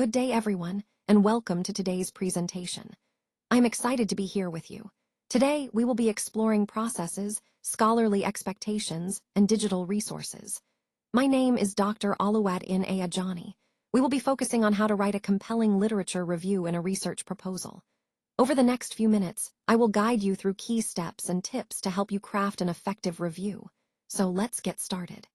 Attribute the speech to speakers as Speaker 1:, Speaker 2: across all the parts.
Speaker 1: Good day, everyone, and welcome to today's presentation. I'm excited to be here with you. Today, we will be exploring processes, scholarly expectations, and digital resources. My name is Dr. Oluwatine Ajani. We will be focusing on how to write a compelling literature review in a research proposal. Over the next few minutes, I will guide you through key steps and tips to help you craft an effective review. So let's get started.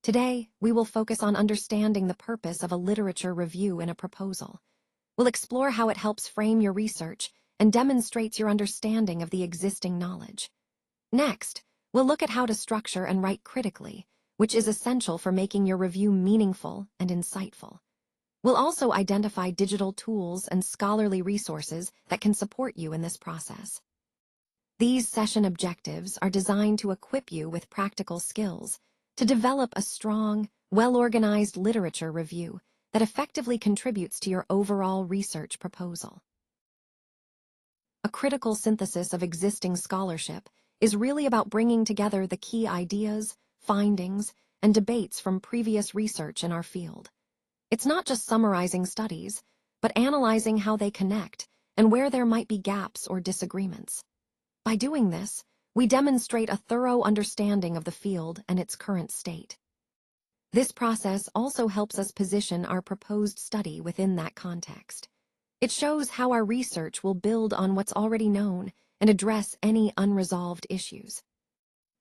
Speaker 1: Today, we will focus on understanding the purpose of a literature review in a proposal. We'll explore how it helps frame your research and demonstrates your understanding of the existing knowledge. Next, we'll look at how to structure and write critically, which is essential for making your review meaningful and insightful. We'll also identify digital tools and scholarly resources that can support you in this process. These session objectives are designed to equip you with practical skills to develop a strong, well-organized literature review that effectively contributes to your overall research proposal. A critical synthesis of existing scholarship is really about bringing together the key ideas, findings, and debates from previous research in our field. It's not just summarizing studies, but analyzing how they connect and where there might be gaps or disagreements. By doing this, we demonstrate a thorough understanding of the field and its current state. This process also helps us position our proposed study within that context. It shows how our research will build on what's already known and address any unresolved issues.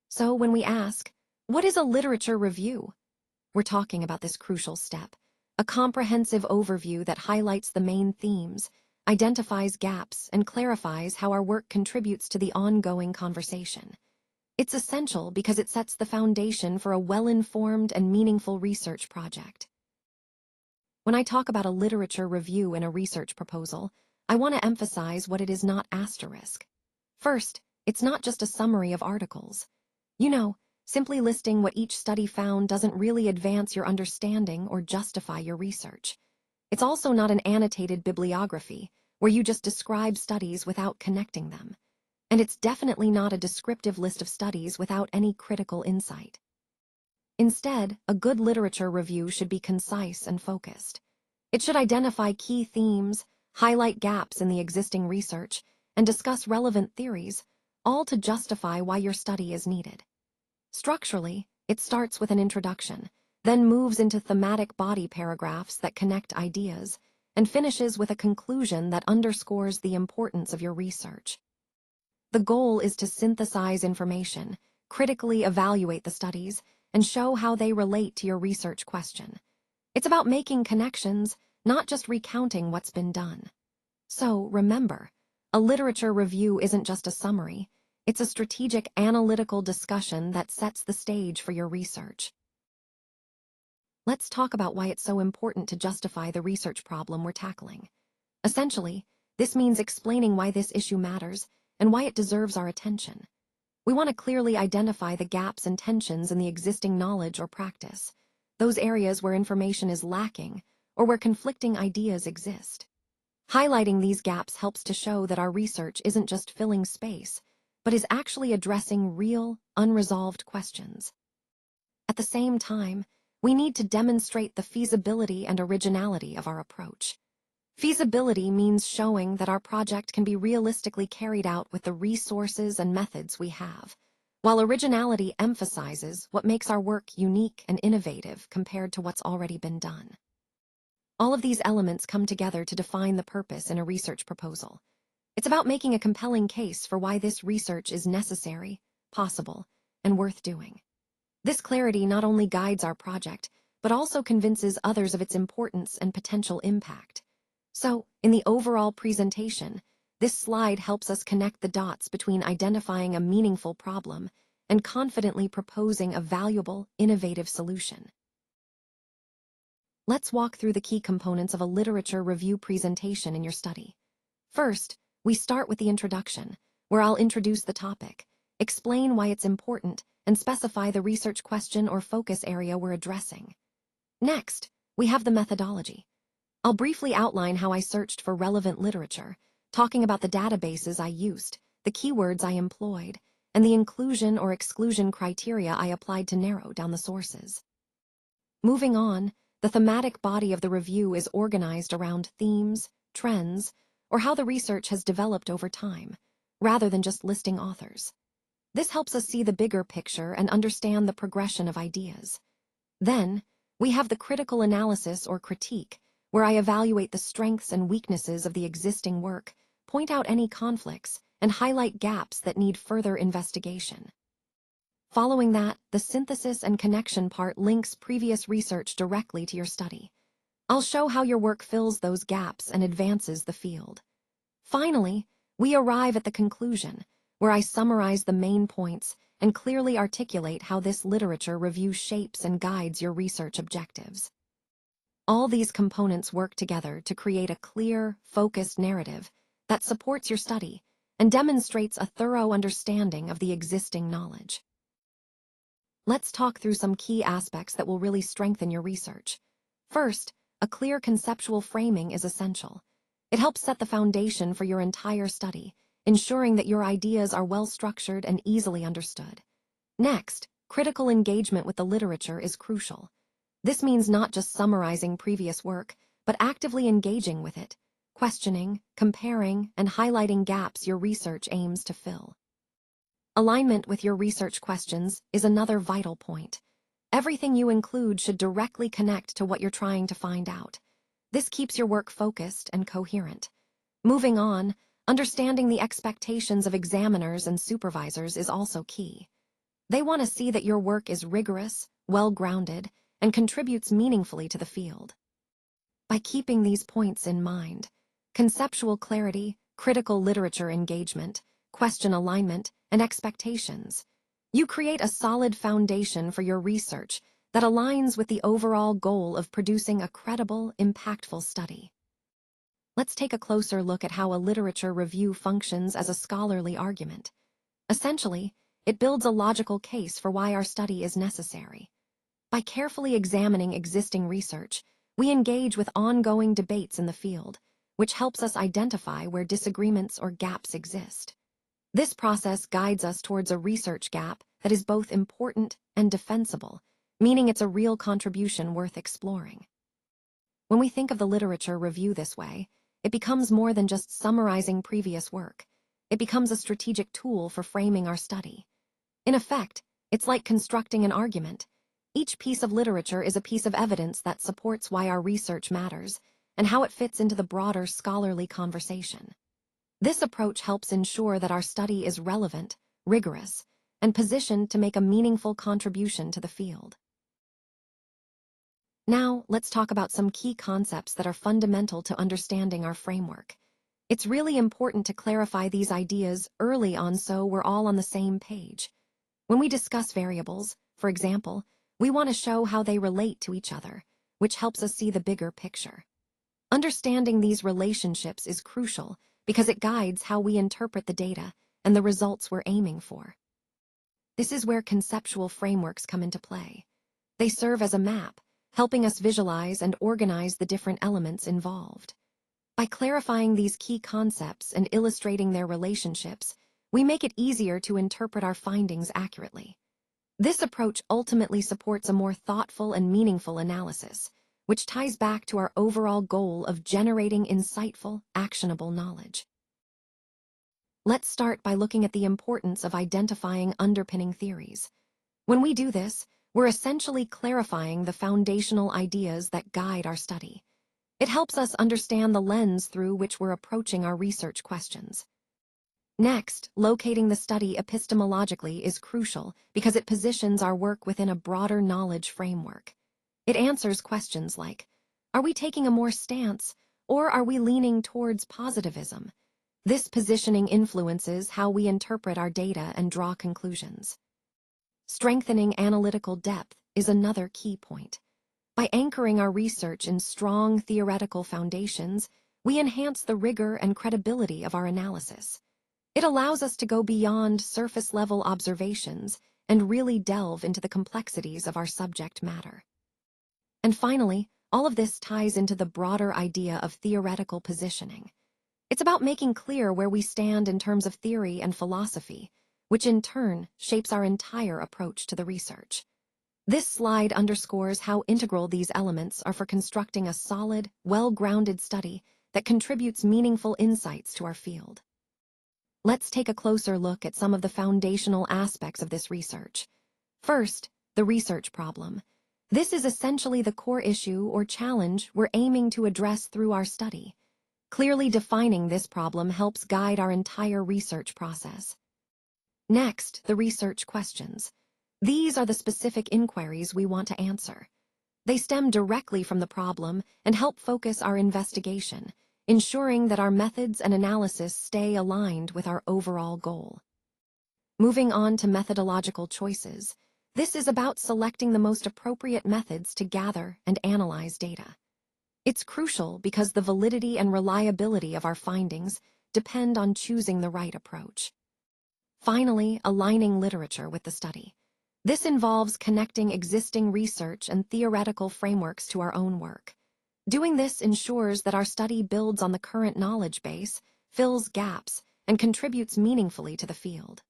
Speaker 1: So when we ask, what is a literature review? We're talking about this crucial step, a comprehensive overview that highlights the main themes, identifies gaps, and clarifies how our work contributes to the ongoing conversation. It's essential because it sets the foundation for a well-informed and meaningful research project. When I talk about a literature review in a research proposal, I want to emphasize what it is not asterisk. First, it's not just a summary of articles. Simply listing what each study found doesn't really advance your understanding or justify your research. It's also not an annotated bibliography, where you just describe studies without connecting them. And it's definitely not a descriptive list of studies without any critical insight. Instead, a good literature review should be concise and focused. It should identify key themes, highlight gaps in the existing research, and discuss relevant theories, all to justify why your study is needed. Structurally, it starts with an introduction, then moves into thematic body paragraphs that connect ideas, and finishes with a conclusion that underscores the importance of your research. The goal is to synthesize information, critically evaluate the studies, and show how they relate to your research question. It's about making connections, not just recounting what's been done. So, remember, a literature review isn't just a summary, it's a strategic analytical discussion that sets the stage for your research. Let's talk about why it's so important to justify the research problem we're tackling. Essentially, this means explaining why this issue matters and why it deserves our attention. We want to clearly identify the gaps and tensions in the existing knowledge or practice, those areas where information is lacking or where conflicting ideas exist. Highlighting these gaps helps to show that our research isn't just filling space, but is actually addressing real, unresolved questions. At the same time, we need to demonstrate the feasibility and originality of our approach. Feasibility means showing that our project can be realistically carried out with the resources and methods we have, while originality emphasizes what makes our work unique and innovative compared to what's already been done. All of these elements come together to define the purpose in a research proposal. It's about making a compelling case for why this research is necessary, possible, and worth doing. This clarity not only guides our project, but also convinces others of its importance and potential impact. So, in the overall presentation, this slide helps us connect the dots between identifying a meaningful problem and confidently proposing a valuable, innovative solution. Let's walk through the key components of a literature review presentation in your study. First, we start with the introduction, where I'll introduce the topic, explain why it's important, and specify the research question or focus area we're addressing. Next, we have the methodology. I'll briefly outline how I searched for relevant literature, talking about the databases I used, the keywords I employed, and the inclusion or exclusion criteria I applied to narrow down the sources. Moving on, the thematic body of the review is organized around themes, trends, or how the research has developed over time, rather than just listing authors. This helps us see the bigger picture and understand the progression of ideas. Then, we have the critical analysis or critique, where I evaluate the strengths and weaknesses of the existing work, point out any conflicts, and highlight gaps that need further investigation. Following that, the synthesis and connection part links previous research directly to your study. I'll show how your work fills those gaps and advances the field. Finally, we arrive at the conclusion, where I summarize the main points and clearly articulate how this literature review shapes and guides your research objectives. All these components work together to create a clear, focused narrative that supports your study and demonstrates a thorough understanding of the existing knowledge. Let's talk through some key aspects that will really strengthen your research. First, a clear conceptual framing is essential. It helps set the foundation for your entire study, ensuring that your ideas are well-structured and easily understood. Next, critical engagement with the literature is crucial. This means not just summarizing previous work, but actively engaging with it, questioning, comparing, and highlighting gaps your research aims to fill. Alignment with your research questions is another vital point. Everything you include should directly connect to what you're trying to find out. This keeps your work focused and coherent. Moving on, understanding the expectations of examiners and supervisors is also key. They want to see that your work is rigorous, well-grounded, and contributes meaningfully to the field. By keeping these points in mind, conceptual clarity, critical literature engagement, question alignment, and expectations, you create a solid foundation for your research that aligns with the overall goal of producing a credible, impactful study. Let's take a closer look at how a literature review functions as a scholarly argument. Essentially, it builds a logical case for why our study is necessary. By carefully examining existing research, we engage with ongoing debates in the field, which helps us identify where disagreements or gaps exist. This process guides us towards a research gap that is both important and defensible, meaning it's a real contribution worth exploring. When we think of the literature review this way, it becomes more than just summarizing previous work. It becomes a strategic tool for framing our study. In effect, it's like constructing an argument. Each piece of literature is a piece of evidence that supports why our research matters and how it fits into the broader scholarly conversation. This approach helps ensure that our study is relevant, rigorous, and positioned to make a meaningful contribution to the field. Now, let's talk about some key concepts that are fundamental to understanding our framework. It's really important to clarify these ideas early on so we're all on the same page. When we discuss variables, for example, we want to show how they relate to each other, which helps us see the bigger picture. Understanding these relationships is crucial because it guides how we interpret the data and the results we're aiming for. This is where conceptual frameworks come into play. They serve as a map, helping us visualize and organize the different elements involved. By clarifying these key concepts and illustrating their relationships, we make it easier to interpret our findings accurately. This approach ultimately supports a more thoughtful and meaningful analysis, which ties back to our overall goal of generating insightful, actionable knowledge. Let's start by looking at the importance of identifying underpinning theories. When we do this, we're essentially clarifying the foundational ideas that guide our study. It helps us understand the lens through which we're approaching our research questions. Next, locating the study epistemologically is crucial because it positions our work within a broader knowledge framework. It answers questions like, are we taking a more stance, or are we leaning towards positivism? This positioning influences how we interpret our data and draw conclusions. Strengthening analytical depth is another key point. By anchoring our research in strong theoretical foundations, we enhance the rigor and credibility of our analysis. It allows us to go beyond surface-level observations and really delve into the complexities of our subject matter. And finally, all of this ties into the broader idea of theoretical positioning. It's about making clear where we stand in terms of theory and philosophy, which in turn shapes our entire approach to the research. This slide underscores how integral these elements are for constructing a solid, well-grounded study that contributes meaningful insights to our field. Let's take a closer look at some of the foundational aspects of this research. First, the research problem. This is essentially the core issue or challenge we're aiming to address through our study. Clearly defining this problem helps guide our entire research process. Next, the research questions. These are the specific inquiries we want to answer. They stem directly from the problem and help focus our investigation, ensuring that our methods and analysis stay aligned with our overall goal. Moving on to methodological choices, this is about selecting the most appropriate methods to gather and analyze data. It's crucial because the validity and reliability of our findings depend on choosing the right approach. Finally, aligning literature with the study. This involves connecting existing research and theoretical frameworks to our own work. Doing this ensures that our study builds on the current knowledge base, fills gaps, and contributes meaningfully to the field.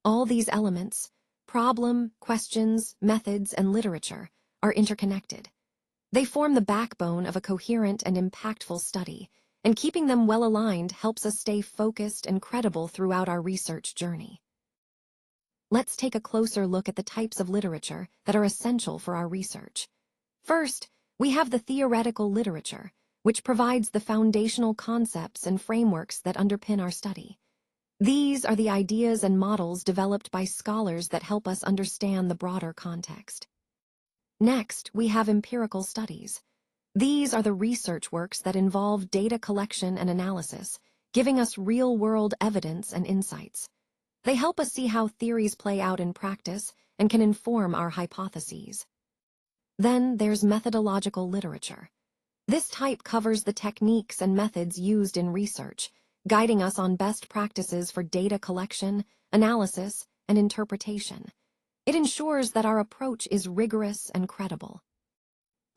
Speaker 1: All these elements, problem, questions, methods, and literature, are interconnected. They form the backbone of a coherent and impactful study, and keeping them well aligned helps us stay focused and credible throughout our research journey. Let's take a closer look at the types of literature that are essential for our research. First, we have the theoretical literature, which provides the foundational concepts and frameworks that underpin our study. These are the ideas and models developed by scholars that help us understand the broader context. Next, we have empirical studies. These are the research works that involve data collection and analysis, giving us real-world evidence and insights. They help us see how theories play out in practice and can inform our hypotheses. Then there's methodological literature. This type covers the techniques and methods used in research, guiding us on best practices for data collection, analysis, and interpretation. It ensures that our approach is rigorous and credible.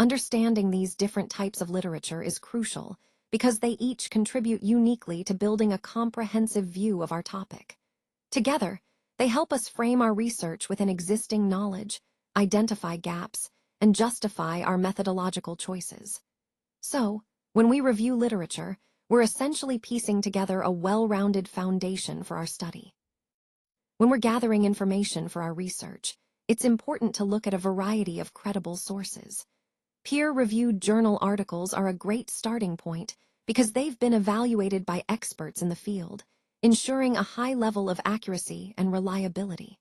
Speaker 1: Understanding these different types of literature is crucial because they each contribute uniquely to building a comprehensive view of our topic. Together, they help us frame our research within existing knowledge, identify gaps, and justify our methodological choices. So, when we review literature, we're essentially piecing together a well-rounded foundation for our study. When we're gathering information for our research, it's important to look at a variety of credible sources. Peer-reviewed journal articles are a great starting point because they've been evaluated by experts in the field, ensuring a high level of accuracy and reliability.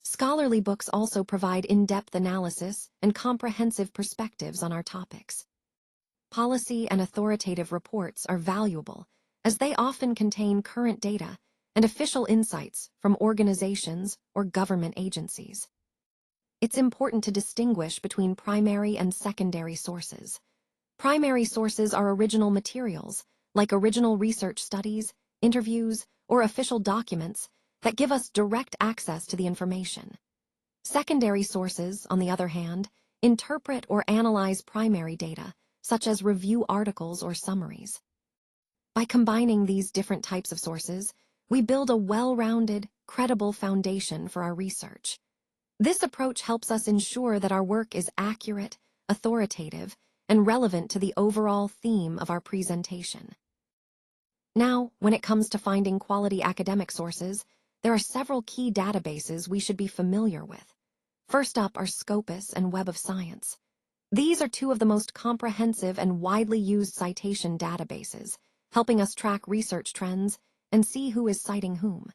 Speaker 1: Scholarly books also provide in-depth analysis and comprehensive perspectives on our topics. Policy and authoritative reports are valuable, as they often contain current data and official insights from organizations or government agencies. It's important to distinguish between primary and secondary sources. Primary sources are original materials, like original research studies, interviews, or official documents that give us direct access to the information. Secondary sources, on the other hand, interpret or analyze primary data, such as review articles or summaries. By combining these different types of sources, we build a well-rounded, credible foundation for our research. This approach helps us ensure that our work is accurate, authoritative, and relevant to the overall theme of our presentation. Now, when it comes to finding quality academic sources, there are several key databases we should be familiar with. First up are Scopus and Web of Science. These are two of the most comprehensive and widely used citation databases, helping us track research trends and see who is citing whom.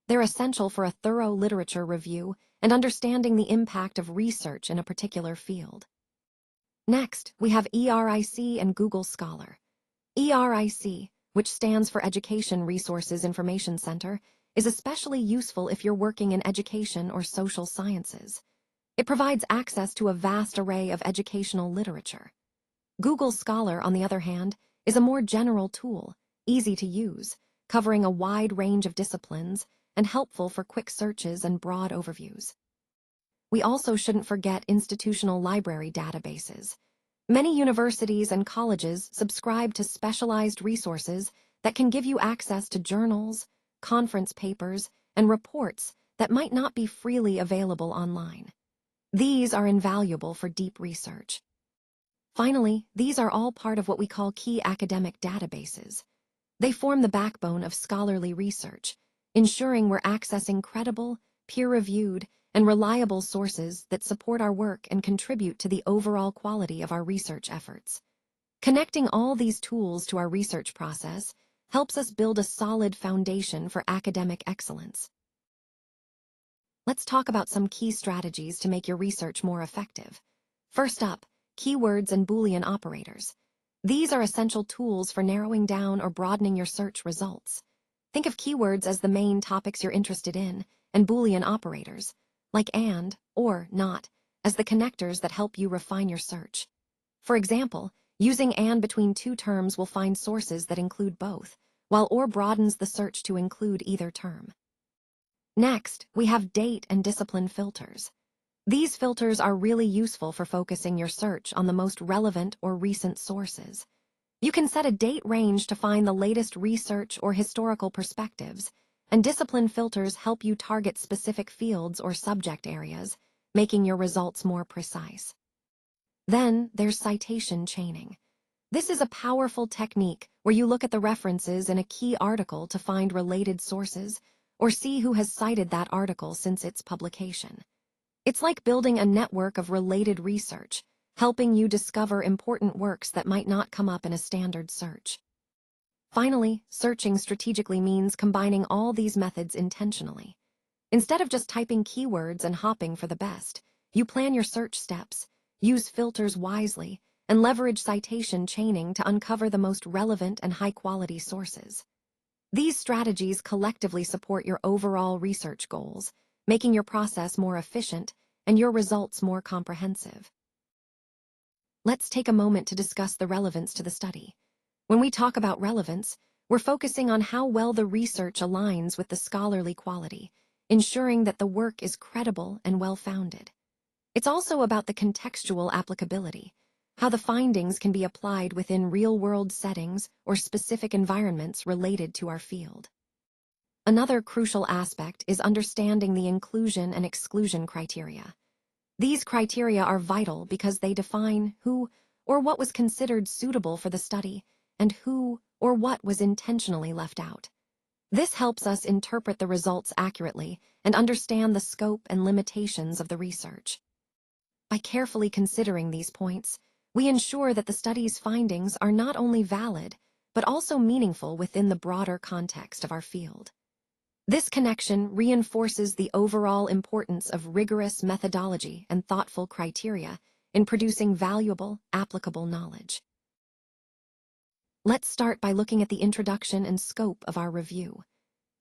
Speaker 1: They're essential for a thorough literature review and understanding the impact of research in a particular field. Next, we have ERIC and Google Scholar. ERIC, which stands for Education Resources Information Center, is especially useful if you're working in education or social sciences. It provides access to a vast array of educational literature. Google Scholar, on the other hand, is a more general tool, easy to use, covering a wide range of disciplines, and helpful for quick searches and broad overviews. We also shouldn't forget institutional library databases. Many universities and colleges subscribe to specialized resources that can give you access to journals, conference papers, and reports that might not be freely available online. These are invaluable for deep research. Finally, these are all part of what we call key academic databases. They form the backbone of scholarly research, ensuring we're accessing credible, peer-reviewed, and reliable sources that support our work and contribute to the overall quality of our research efforts. Connecting all these tools to our research process helps us build a solid foundation for academic excellence. Let's talk about some key strategies to make your research more effective. First up, keywords and Boolean operators. These are essential tools for narrowing down or broadening your search results. Think of keywords as the main topics you're interested in, and Boolean operators, like and, or, not, as the connectors that help you refine your search. For example, using and between two terms will find sources that include both, while or broadens the search to include either term. Next, we have date and discipline filters. These filters are really useful for focusing your search on the most relevant or recent sources. You can set a date range to find the latest research or historical perspectives, and discipline filters help you target specific fields or subject areas, making your results more precise. Then there's citation chaining. This is a powerful technique where you look at the references in a key article to find related sources or see who has cited that article since its publication. It's like building a network of related research, helping you discover important works that might not come up in a standard search. Finally, searching strategically means combining all these methods intentionally. Instead of just typing keywords and hopping for the best, you plan your search steps, use filters wisely, and leverage citation chaining to uncover the most relevant and high-quality sources. These strategies collectively support your overall research goals, making your process more efficient and your results more comprehensive. Let's take a moment to discuss the relevance to the study. When we talk about relevance, we're focusing on how well the research aligns with the scholarly quality, ensuring that the work is credible and well-founded. It's also about the contextual applicability, how the findings can be applied within real-world settings or specific environments related to our field. Another crucial aspect is understanding the inclusion and exclusion criteria. These criteria are vital because they define who or what was considered suitable for the study and who or what was intentionally left out. This helps us interpret the results accurately and understand the scope and limitations of the research. By carefully considering these points, we ensure that the study's findings are not only valid, but also meaningful within the broader context of our field. This connection reinforces the overall importance of rigorous methodology and thoughtful criteria in producing valuable, applicable knowledge. Let's start by looking at the introduction and scope of our review.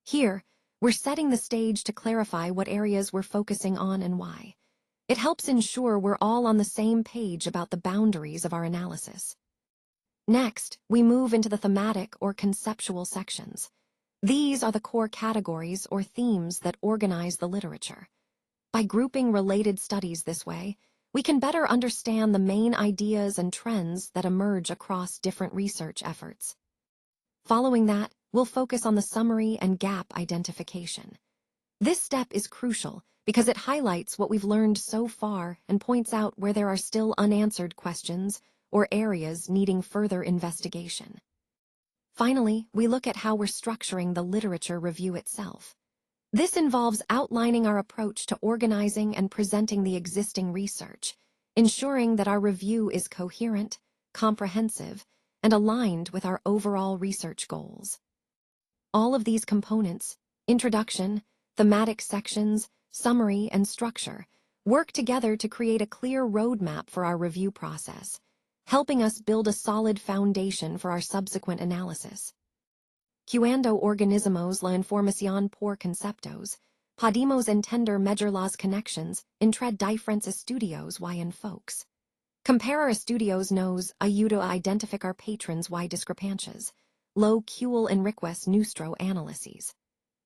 Speaker 1: Here, we're setting the stage to clarify what areas we're focusing on and why. It helps ensure we're all on the same page about the boundaries of our analysis. Next, we move into the thematic or conceptual sections. These are the core categories or themes that organize the literature. By grouping related studies this way, we can better understand the main ideas and trends that emerge across different research efforts. Following that, we'll focus on the summary and gap identification. This step is crucial because it highlights what we've learned so far and points out where there are still unanswered questions or areas needing further investigation. Finally, we look at how we're structuring the literature review itself. This involves outlining our approach to organizing and presenting the existing research, ensuring that our review is coherent, comprehensive, and aligned with our overall research goals. All of these components, introduction, thematic sections, summary, and structure, work together to create a clear roadmap for our review process, helping us build a solid foundation for our subsequent analysis. Cuando organismos la información por conceptos, podemos entender mejor las conexiones entre diferentes estudios y enfoques. Comparar estudios nos ayuda a identificar patrones y discrepancias, lo cual enriquece nuestro análisis.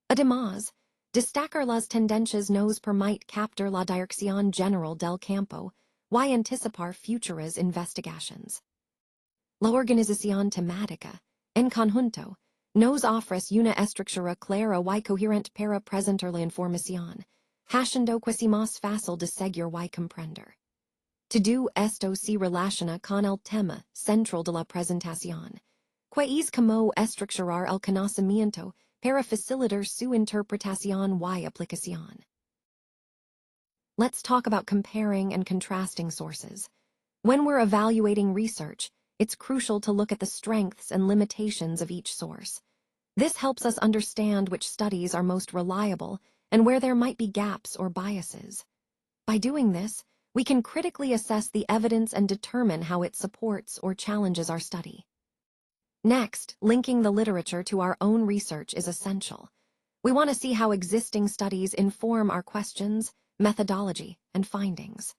Speaker 1: Además, destacar las tendencias nos permite captar la dirección general del campo y anticipar futuras investigaciones. La organización temática, en conjunto, nos ofrece una estructura clara y coherente para presentar la información, Haciendo quasi más fácil de seguir y comprender. Todo esto se relaciona con el tema central de la presentación, que es como estructurar el conocimiento para facilitar su interpretación y aplicación. Let's talk about comparing and contrasting sources. When we're evaluating research, it's crucial to look at the strengths and limitations of each source. This helps us understand which studies are most reliable and where there might be gaps or biases. By doing this, we can critically assess the evidence and determine how it supports or challenges our study. Next, linking the literature to our own research is essential. We want to see how existing studies inform our questions, methodology, and findings.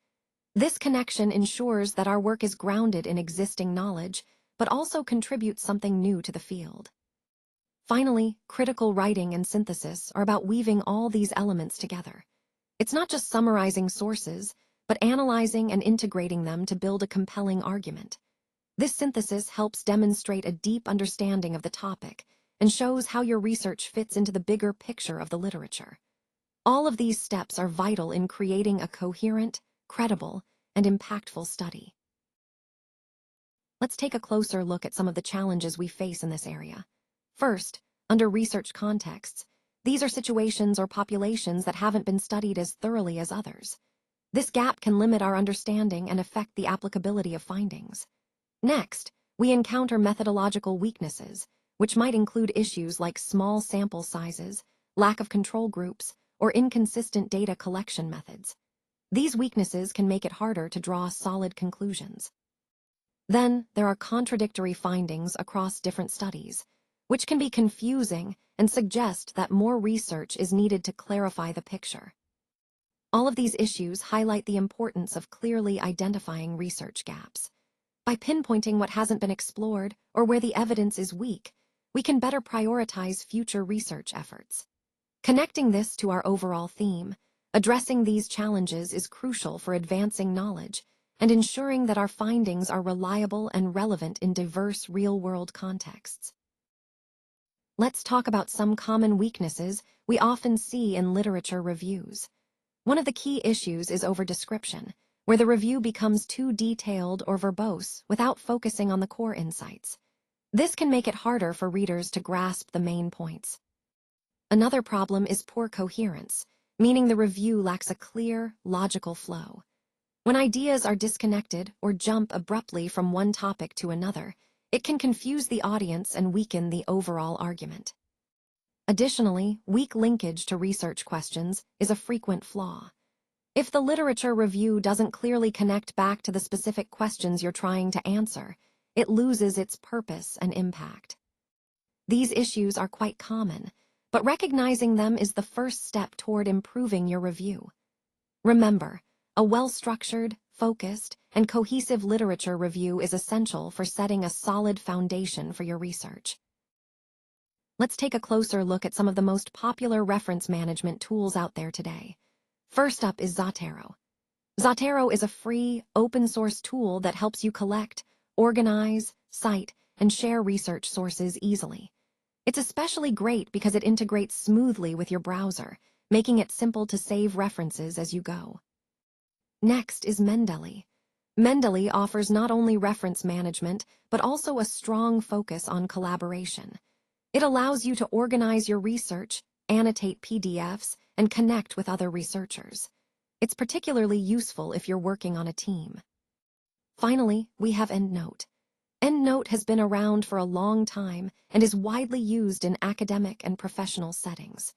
Speaker 1: This connection ensures that our work is grounded in existing knowledge, but also contributes something new to the field. Finally, critical writing and synthesis are about weaving all these elements together. It's not just summarizing sources, but analyzing and integrating them to build a compelling argument. This synthesis helps demonstrate a deep understanding of the topic and shows how your research fits into the bigger picture of the literature. All of these steps are vital in creating a coherent, credible, and impactful study. Let's take a closer look at some of the challenges we face in this area. First, under research contexts, these are situations or populations that haven't been studied as thoroughly as others. This gap can limit our understanding and affect the applicability of findings. Next, we encounter methodological weaknesses, which might include issues like small sample sizes, lack of control groups, or inconsistent data collection methods. These weaknesses can make it harder to draw solid conclusions. Then, there are contradictory findings across different studies, which can be confusing and suggest that more research is needed to clarify the picture. All of these issues highlight the importance of clearly identifying research gaps. By pinpointing what hasn't been explored or where the evidence is weak, we can better prioritize future research efforts. Connecting this to our overall theme, addressing these challenges is crucial for advancing knowledge and ensuring that our findings are reliable and relevant in diverse real-world contexts. Let's talk about some common weaknesses we often see in literature reviews. One of the key issues is overdescription, where the review becomes too detailed or verbose without focusing on the core insights. This can make it harder for readers to grasp the main points. Another problem is poor coherence, meaning the review lacks a clear, logical flow. When ideas are disconnected or jump abruptly from one topic to another, it can confuse the audience and weaken the overall argument. Additionally, weak linkage to research questions is a frequent flaw. If the literature review doesn't clearly connect back to the specific questions you're trying to answer, it loses its purpose and impact. These issues are quite common, but recognizing them is the first step toward improving your review. Remember, a well-structured, focused, and cohesive literature review is essential for setting a solid foundation for your research. Let's take a closer look at some of the most popular reference management tools out there today. First up is Zotero. Zotero is a free, open-source tool that helps you collect, organize, cite, and share research sources easily. It's especially great because it integrates smoothly with your browser, making it simple to save references as you go. Next is Mendeley. Mendeley offers not only reference management, but also a strong focus on collaboration. It allows you to organize your research, annotate PDFs, and connect with other researchers. It's particularly useful if you're working on a team. Finally, we have EndNote. EndNote has been around for a long time and is widely used in academic and professional settings.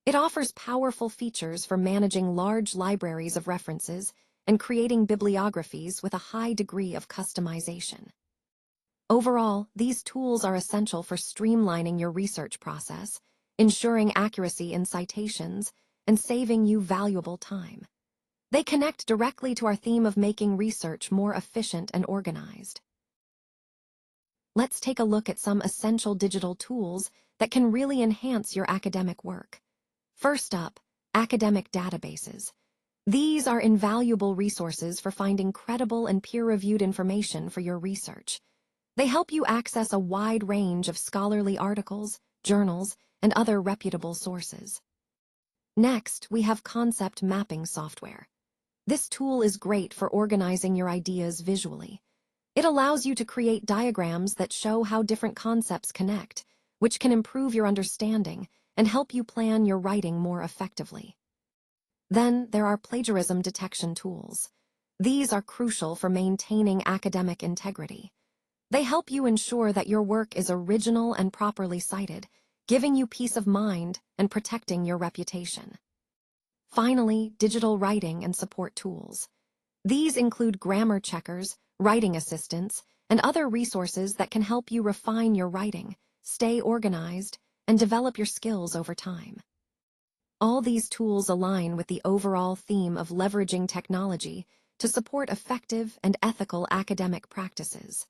Speaker 1: It offers powerful features for managing large libraries of references and creating bibliographies with a high degree of customization. Overall, these tools are essential for streamlining your research process, ensuring accuracy in citations, and saving you valuable time. They connect directly to our theme of making research more efficient and organized. Let's take a look at some essential digital tools that can really enhance your academic work. First up, academic databases. These are invaluable resources for finding credible and peer-reviewed information for your research. They help you access a wide range of scholarly articles, journals, and other reputable sources. Next, we have concept mapping software. This tool is great for organizing your ideas visually. It allows you to create diagrams that show how different concepts connect, which can improve your understanding and help you plan your writing more effectively. Then there are plagiarism detection tools. These are crucial for maintaining academic integrity. They help you ensure that your work is original and properly cited, giving you peace of mind and protecting your reputation. Finally, digital writing and support tools. These include grammar checkers, writing assistants, and other resources that can help you refine your writing, stay organized, and develop your skills over time. All these tools align with the overall theme of leveraging technology to support effective and ethical academic practices.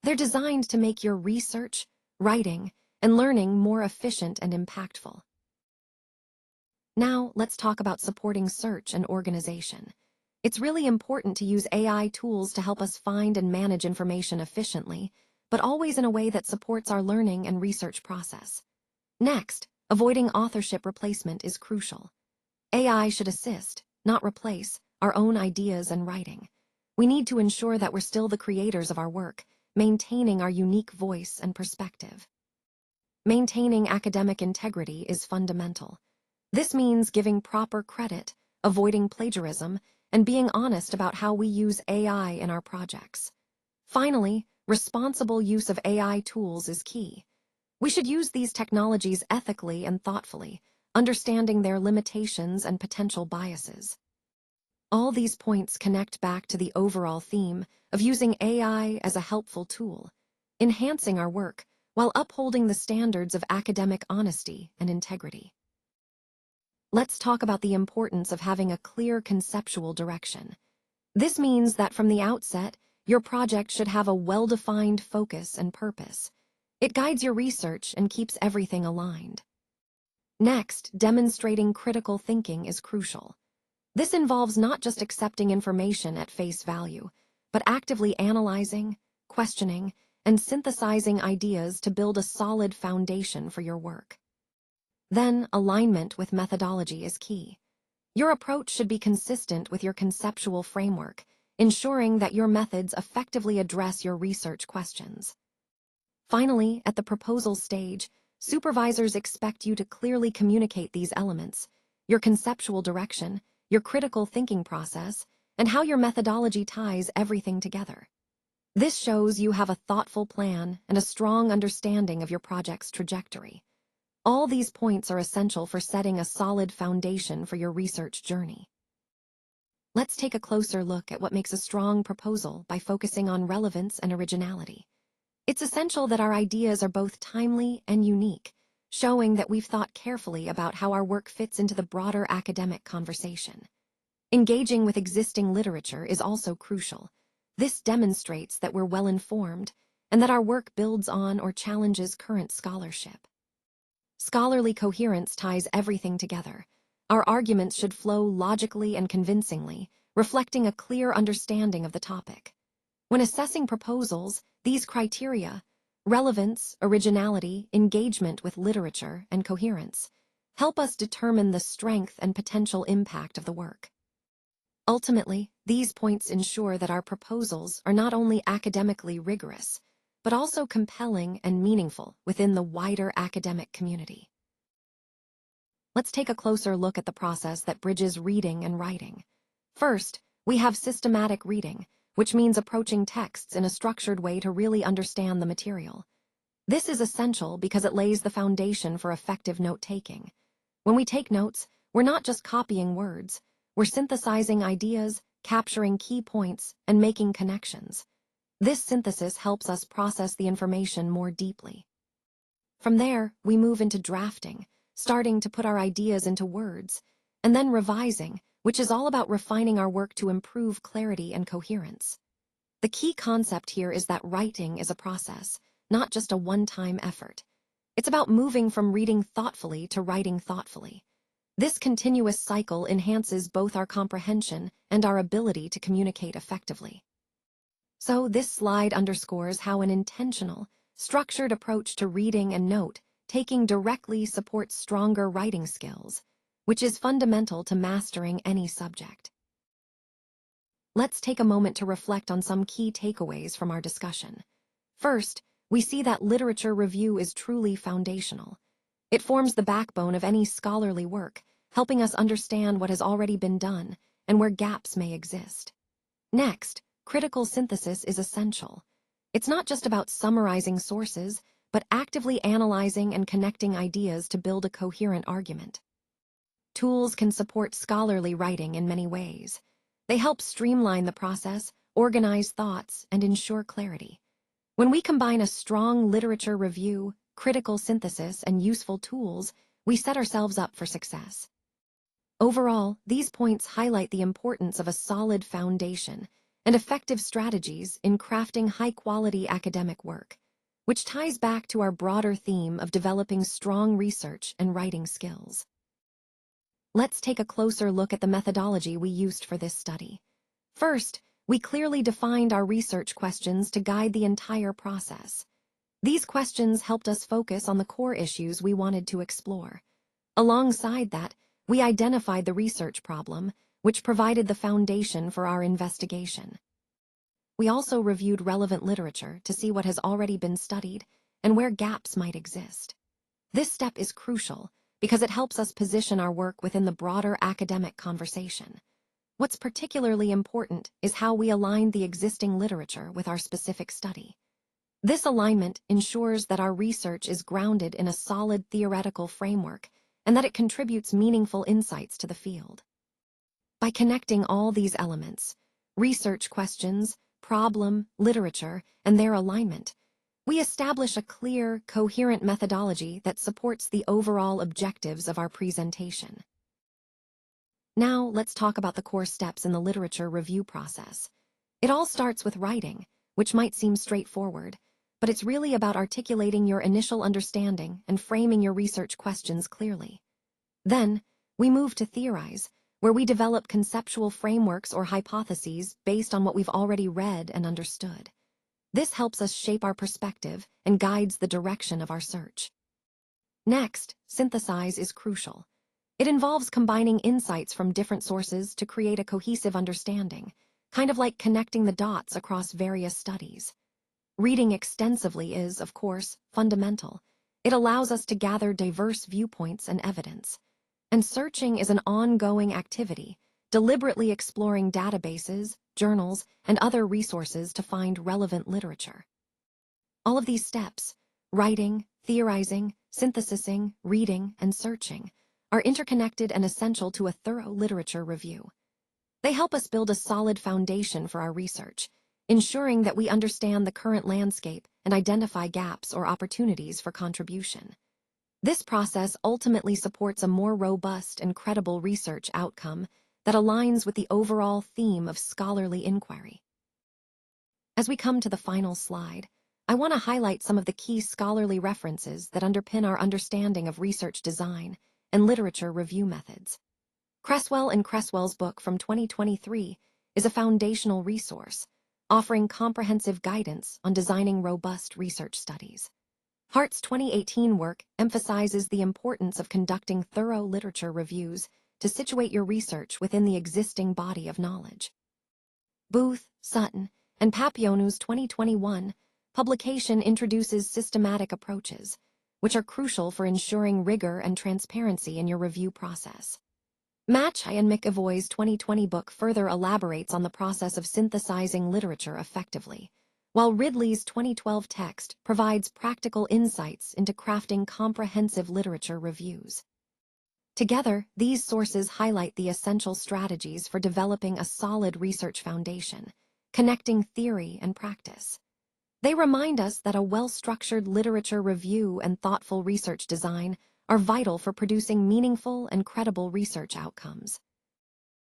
Speaker 1: They're designed to make your research, writing, and learning more efficient and impactful. Now, let's talk about supporting search and organization. It's really important to use AI tools to help us find and manage information efficiently, but always in a way that supports our learning and research process. Next, avoiding authorship replacement is crucial. AI should assist, not replace, our own ideas and writing. We need to ensure that we're still the creators of our work, maintaining our unique voice and perspective. Maintaining academic integrity is fundamental. This means giving proper credit, avoiding plagiarism, and being honest about how we use AI in our projects. Finally, responsible use of AI tools is key. We should use these technologies ethically and thoughtfully, understanding their limitations and potential biases. All these points connect back to the overall theme of using AI as a helpful tool, enhancing our work while upholding the standards of academic honesty and integrity. Let's talk about the importance of having a clear conceptual direction. This means that from the outset, your project should have a well-defined focus and purpose. It guides your research and keeps everything aligned. Next, demonstrating critical thinking is crucial. This involves not just accepting information at face value, but actively analyzing, questioning, and synthesizing ideas to build a solid foundation for your work. Then, alignment with methodology is key. Your approach should be consistent with your conceptual framework, ensuring that your methods effectively address your research questions. Finally, at the proposal stage, supervisors expect you to clearly communicate these elements, your conceptual direction, your critical thinking process, and how your methodology ties everything together. This shows you have a thoughtful plan and a strong understanding of your project's trajectory. All these points are essential for setting a solid foundation for your research journey. Let's take a closer look at what makes a strong proposal by focusing on relevance and originality. It's essential that our ideas are both timely and unique, showing that we've thought carefully about how our work fits into the broader academic conversation. Engaging with existing literature is also crucial. This demonstrates that we're well-informed and that our work builds on or challenges current scholarship. Scholarly coherence ties everything together. Our arguments should flow logically and convincingly, reflecting a clear understanding of the topic. When assessing proposals, these criteria, relevance, originality, engagement with literature, and coherence, help us determine the strength and potential impact of the work. Ultimately, these points ensure that our proposals are not only academically rigorous, but also compelling and meaningful within the wider academic community. Let's take a closer look at the process that bridges reading and writing. First, we have systematic reading, which means approaching texts in a structured way to really understand the material. This is essential because it lays the foundation for effective note-taking. When we take notes, we're not just copying words, we're synthesizing ideas, capturing key points, and making connections. This synthesis helps us process the information more deeply. From there, we move into drafting, starting to put our ideas into words, and then revising, which is all about refining our work to improve clarity and coherence. The key concept here is that writing is a process, not just a one-time effort. It's about moving from reading thoughtfully to writing thoughtfully. This continuous cycle enhances both our comprehension and our ability to communicate effectively. So this slide underscores how an intentional, structured approach to reading and note-taking directly supports stronger writing skills. which is fundamental to mastering any subject. Let's take a moment to reflect on some key takeaways from our discussion. First, we see that literature review is truly foundational. It forms the backbone of any scholarly work, helping us understand what has already been done and where gaps may exist. Next, critical synthesis is essential. It's not just about summarizing sources, but actively analyzing and connecting ideas to build a coherent argument. Tools can support scholarly writing in many ways. They help streamline the process, organize thoughts, and ensure clarity. When we combine a strong literature review, critical synthesis, and useful tools, we set ourselves up for success. Overall, these points highlight the importance of a solid foundation and effective strategies in crafting high-quality academic work, which ties back to our broader theme of developing strong research and writing skills. Let's take a closer look at the methodology we used for this study. First, we clearly defined our research questions to guide the entire process. These questions helped us focus on the core issues we wanted to explore. Alongside that, we identified the research problem, which provided the foundation for our investigation. We also reviewed relevant literature to see what has already been studied and where gaps might exist. This step is crucial because it helps us position our work within the broader academic conversation. What's particularly important is how we align the existing literature with our specific study. This alignment ensures that our research is grounded in a solid theoretical framework and that it contributes meaningful insights to the field. By connecting all these elements, research questions, problem, literature, and their alignment, we establish a clear, coherent methodology that supports the overall objectives of our presentation. Now, let's talk about the core steps in the literature review process. It all starts with writing, which might seem straightforward, but it's really about articulating your initial understanding and framing your research questions clearly. Then, we move to theorize, where we develop conceptual frameworks or hypotheses based on what we've already read and understood. This helps us shape our perspective and guides the direction of our search. Next, synthesize is crucial. It involves combining insights from different sources to create a cohesive understanding, kind of like connecting the dots across various studies. Reading extensively is, of course, fundamental. It allows us to gather diverse viewpoints and evidence. And searching is an ongoing activity, deliberately exploring databases, journals, and other resources to find relevant literature. All of these steps, writing, theorizing, synthesizing, reading, and searching, are interconnected and essential to a thorough literature review. They help us build a solid foundation for our research, ensuring that we understand the current landscape and identify gaps or opportunities for contribution. This process ultimately supports a more robust and credible research outcome that aligns with the overall theme of scholarly inquiry. As we come to the final slide, I want to highlight some of the key scholarly references that underpin our understanding of research design and literature review methods. Cresswell and Cresswell's book from 2023 is a foundational resource, offering comprehensive guidance on designing robust research studies. Hart's 2018 work emphasizes the importance of conducting thorough literature reviews to situate your research within the existing body of knowledge. Booth, Sutton, and Papionu's 2021 publication introduces systematic approaches, which are crucial for ensuring rigor and transparency in your review process. Matchai and McAvoy's 2020 book further elaborates on the process of synthesizing literature effectively, while Ridley's 2012 text provides practical insights into crafting comprehensive literature reviews. Together, these sources highlight the essential strategies for developing a solid research foundation, connecting theory and practice. They remind us that a well-structured literature review and thoughtful research design are vital for producing meaningful and credible research outcomes.